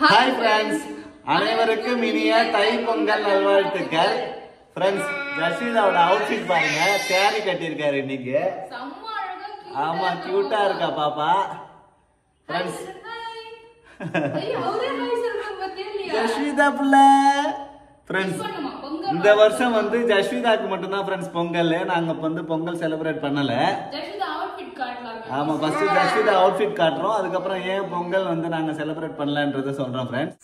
Hi friends, அனைவருக்கும் இனிய தை பொங்கல் நல்வாழ்த்துக்கள். ஃப்ரெண்ட்ஸ், ஜஸ்விதாவோட அவுட்ஃபிட் பாருங்க, சேரி கட்டியிருக்காரு இன்னைக்கு. ஆமா, கியூட்டா இருக்கா பாப்பா. ஃப்ரெண்ட்ஸ், ஜஸ்விதா புள்ள. ஃப்ரெண்ட்ஸ், இந்த வருஷம் வந்து ஜஸ்விதாக்கு மட்டும்தான் ஃப்ரெண்ட்ஸ் பொங்கல். நாங்க வந்து பொங்கல் செலிப்ரேட் பண்ணல. ஆமா, ஃபர்ஸ்ட் ஜஸ்விதா அவுட்ஃபிட் காட்டுறோம், அதுக்கப்புறம் ஏன் பொங்கல் வந்து நாங்க செலிப்ரேட் பண்ணலன்றத சொல்றோம். ஃப்ரெண்ட்ஸ்,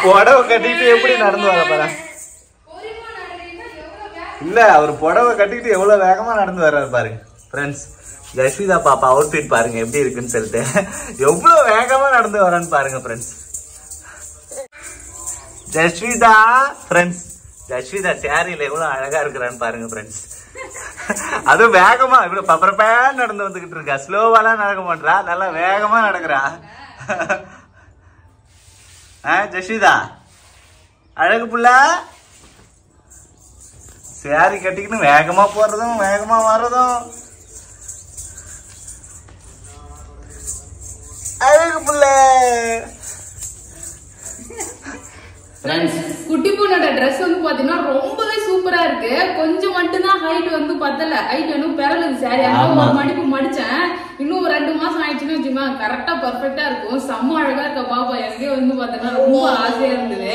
புடவை கட்டிட்டு எப்படி நடந்து வர பாரு. இல்ல, அவர் புடவை கட்டிட்டு எவ்வளவு வேகமா நடந்து வர்றாரு பாருங்க. ஃப்ரெண்ட்ஸ், ஜஸ்விதா பாப்பா அவுட்ஃபிட் பாருங்க எப்படி இருக்குன்னு சொல்லிட்டு எவ்வளவு வேகமா நடந்து வரான்னு பாருங்க. ஃப்ரெண்ட்ஸ், ஜஸ்விதா ஃப்ரெண்ட்ஸ், ஜஸ்விதா சேரியில எவ்வளவு அழகா இருக்கிறான்னு பாருங்க. ஃப்ரெண்ட்ஸ், அதுவும் வேகமா இவ்வளவு பப்பரப்பா நடந்து வந்துகிட்டு இருக்கா. ஸ்லோவாலாம் நடக்க மாட்டா, நல்லா வேகமா நடக்கிறா. ஜஸ்விதா அழகு புள்ள. சேரி கட்டிக்கிட்டு வேகமா போறதும் வேகமா வர்றதும் அழகு புள்ள. குட்டி பொண்ணோட ட்ரெஸ் வந்து பாத்தீங்கன்னா ரொம்பவே சூப்பரா இருக்கு. கொஞ்சம் மட்டும் தான் ஹைட் வந்து பத்தல. ஹைட் இன்னும் பெறலுது. சாரி ஒரு மடிப்பு மடிச்சேன். இன்னும் ஒரு 2 மாசம் ஆயிடுச்சுன்னு வச்சுக்கோங்க, கரெக்டா பர்ஃபெக்டா இருக்கும். செம்ம அழகா இருக்க பாப்பா. எனக்கே வந்து பாத்தீங்கன்னா ரொம்ப ஆசையா இருந்தது.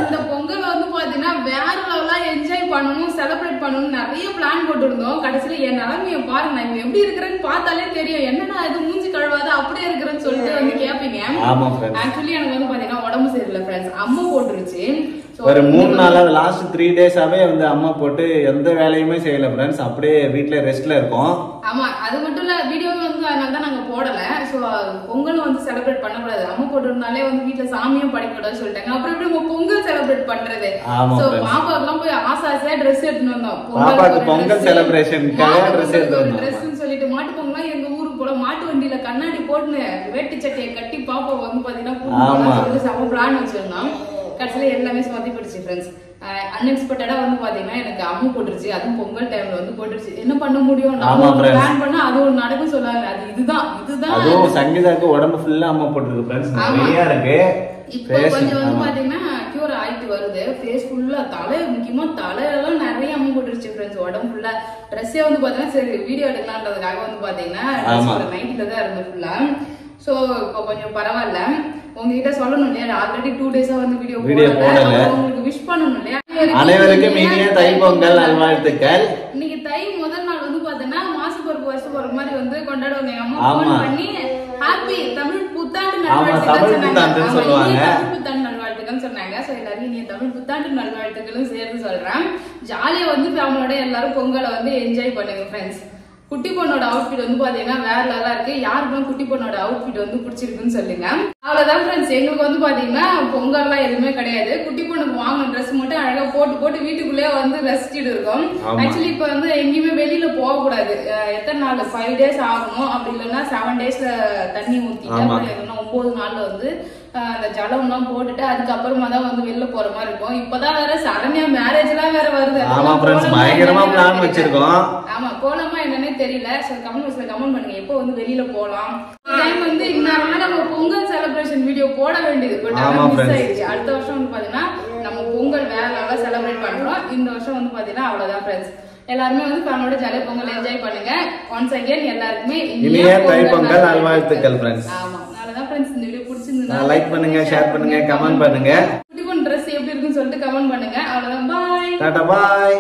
இந்த பொங்கல் வந்து பாத்தீங்கன்னா வேற லெவலா என்ஜாய் பண்ணணும், செலிப்ரேட் பண்ணணும், நிறைய பிளான் போட்டு இருந்தோம். கடைசியில என் நிலைமைய பாருங்க, நான் எப்படி இருக்கிறேன்னு பார்த்தாலே தெரியும். என்னன்னா இது மூஞ்சி கழுவாத அப்படியே இருக்கிறேன்னு சொல்லிட்டு வந்து கேப்பீங்க. ஆக்சுவலி எனக்கு வந்து பாத்தீங்கன்னா உடம்பு சரியில்லை ஃப்ரெண்ட்ஸ். அம்மா போட்டுருச்சு. ஒரு 3 நாளா லாஸ்ட் 3 டேஸாவே வந்து அம்மா போட்டு எந்த வேலையுமே செய்யல ஃப்ரெண்ட்ஸ். அப்படியே வீட்ல ரெஸ்ட்ல இருக்கோம். ஆமா, அது மட்டும் இல்ல, வீடியோவே வந்து அதனால தான் நாங்க போடல. சோ பொங்கல் வந்து செலிப்ரேட் பண்ணக்கூடாது, அம்மா போட்டுனாலே வந்து வீட்டுல சாமியும் படைக்கூடாதுன்னு சொல்லிட்டாங்க. அப்புறம் எப்படி நம்ம பொங்கல் செலிப்ரேட் பண்றது? சோ பாப்பாக்கெல்லாம் போய் ஆசையா ட்ரெஸ் எடுத்துட்டு வந்தோம். பாப்பாக்கு பொங்கல் செலிப்ரேஷனுக்காக ட்ரெஸ் எடுத்து வந்தோம். ட்ரெஸ்ன்னு சொல்லிட்டு மாட்டு பொங்கலாம் எங்க ஊருக்கு போல மாட்டு வண்டியில கண்ணாடி போட்டுன்னு வேட்டி சட்டையை கட்டி பாப்பா வந்து பாத்தீங்கன்னா செம பிளான் வச்சிருந்தோம். கடைசியில எல்லாமே சுமத்தி போட்டுச்சு ஃப்ரெண்ட்ஸ். அன்எக்ஸ்பெக்டடா வந்து பாத்தீங்கன்னா எனக்கு அம்மு போட்டுருச்சு. அதுவும் பொங்கல் டைம்ல வந்து போட்டுருச்சு. என்ன பண்ண முடியும், நம்ம பிளான் பண்ணா அது ஒரு நடக்கும் சொல்லாங்க. அது இதுதான் அதுவும் சங்கீதாக்கு உடம்பு ஃபுல்லா அம்மா போட்டுருக்கு ஃப்ரெண்ட்ஸ். நிறைய இருக்கு. இப்போ கொஞ்சம் வந்து பாத்தீங்கன்னா கியூர் ஆயிட்டு வருது. ஃபேஸ் ஃபுல்லா தலை, முக்கியமா தலையெல்லாம் நிறைய அம்மு போட்டுருச்சு ஃப்ரெண்ட்ஸ். உடம்பு ஃபுல்லா ட்ரெஸ்ஸே வந்து பாத்தீங்கன்னா சரி வீடியோ எடுக்கலான்றதுக்காக வந்து பாத்தீங்கன்னா நைட்ல தான் இருந்தது ஃபுல்லா. சோ இப்போ கொஞ்சம் பரவாயில்ல. உங்ககிட்ட சொல்லணும் இல்லையா, ஆல்ரெடி 2 டேஸா வந்து வீடியோ போடல. உங்களுக்கு விஷ் பண்ணணும் இல்லையா. அனைவருக்கும் இனிய தை பொங்கல் நல்வாழ்த்துக்கள். இன்னைக்கு தை முதல் நாள் வந்து பாத்தீங்கன்னா மாச பிறப்பு வருஷ பிறப்பு மாதிரி வந்து கொண்டாடுவாங்க. எங்க அம்மா ஃபோன் பண்ணி ஹாப்பி தமிழ் புத்தாண்டு நல்வாழ்த்துக்கள் சொல்லுவாங்க. புத்தாண்டு நல்வாழ்த்துக்கள் சொன்னாங்க. சோ எல்லாரும் இனிய தமிழ் புத்தாண்டு நல்வாழ்த்துக்களும் சேர்த்து சொல்றேன். ஜாலியா வந்து ஃபேமிலியோட எல்லாரும் பொங்கலை வந்து என்ஜாய் பண்ணுங்க ஃப்ரெண்ட்ஸ். குட்டி பொண்ணோட அவுட்ஃபிட் வந்து பாத்தீங்கன்னா வேற லெவலா இருக்கு. யாருக்கும் குட்டி பொண்ணோட அவுட்ஃபிட் வந்து பிடிச்சிருக்குன்னு சொல்லுங்க. அவ்வளவுதான் ஃப்ரெண்ட்ஸ். எங்களுக்கு வந்து பாத்தீங்கன்னா பொங்கல்லாம் எதுவுமே கிடையாது. குட்டி பொண்ணுக்கு வாங்கின ட்ரெஸ் மட்டும் அழகா போட்டு வீட்டுக்குள்ளே வந்து ரசிச்சுட்டு இருக்கோம். ஆக்சுவலி இப்ப வந்து எங்கேயுமே வெளியில போக கூடாது. எத்தனை நாள் 5 டேஸ் ஆகணும், அப்படி இல்லைன்னா 7 டேஸ்ல தண்ணி ஊத்திட்டு 9 நாள்ல வந்து அந்த ஜலம் எல்லாம் போட்டுட்டு அதுக்கப்புறமா தான் வந்து வெளில போற மாதிரி இருக்கும். இப்பதான் வேற சரண்யா மேரேஜ் எல்லாம் வேற வருது. ஆமா, போலாமா என்னன்னே தெரியல. கமெண்ட் பண்ணுங்க எப்போ வந்து வெளியில போலாம். டைம் வந்து இன்னும் நம்ம பொங்கல் செலிப்ரேஷன் வீடியோ போட வேண்டியது. பட் மிஸ் ஆயிடுச்சு. அடுத்த வருஷம் வந்து பாத்தீங்கன்னா நம்ம பொங்கல் வேற லெவலா செலிப்ரேட் பண்றோம். இந்த வருஷம் வந்து பாத்தீங்கன்னா அவ்வளவுதான் ஃப்ரெண்ட்ஸ். எல்லாருமே வந்து ஃபேமிலியோட ஜாலியா பொங்கல் என்ஜாய் பண்ணுங்க. ஒன்ஸ் அகைன் எல்லாருக்குமே இனிய தை பொங்கல் நல்வாழ்த்துக்கள் ஃப்ரெண்ட்ஸ். ஆமா, நல்லதா ஃப்ரெண்ட்ஸ். இந்த வீடியோ பிடிச்சிருந்தா லைக் பண்ணுங்க, ஷேர் பண்ணுங்க, கமெண்ட் பண்ணுங்க. குட்டி பொண்ணு Dress எப்படி இருக்குன்னு சொல்லிட்டு கமெண்ட் பண்ணுங்க. அவ்வளவுதான். பாய், டாடா, பாய்.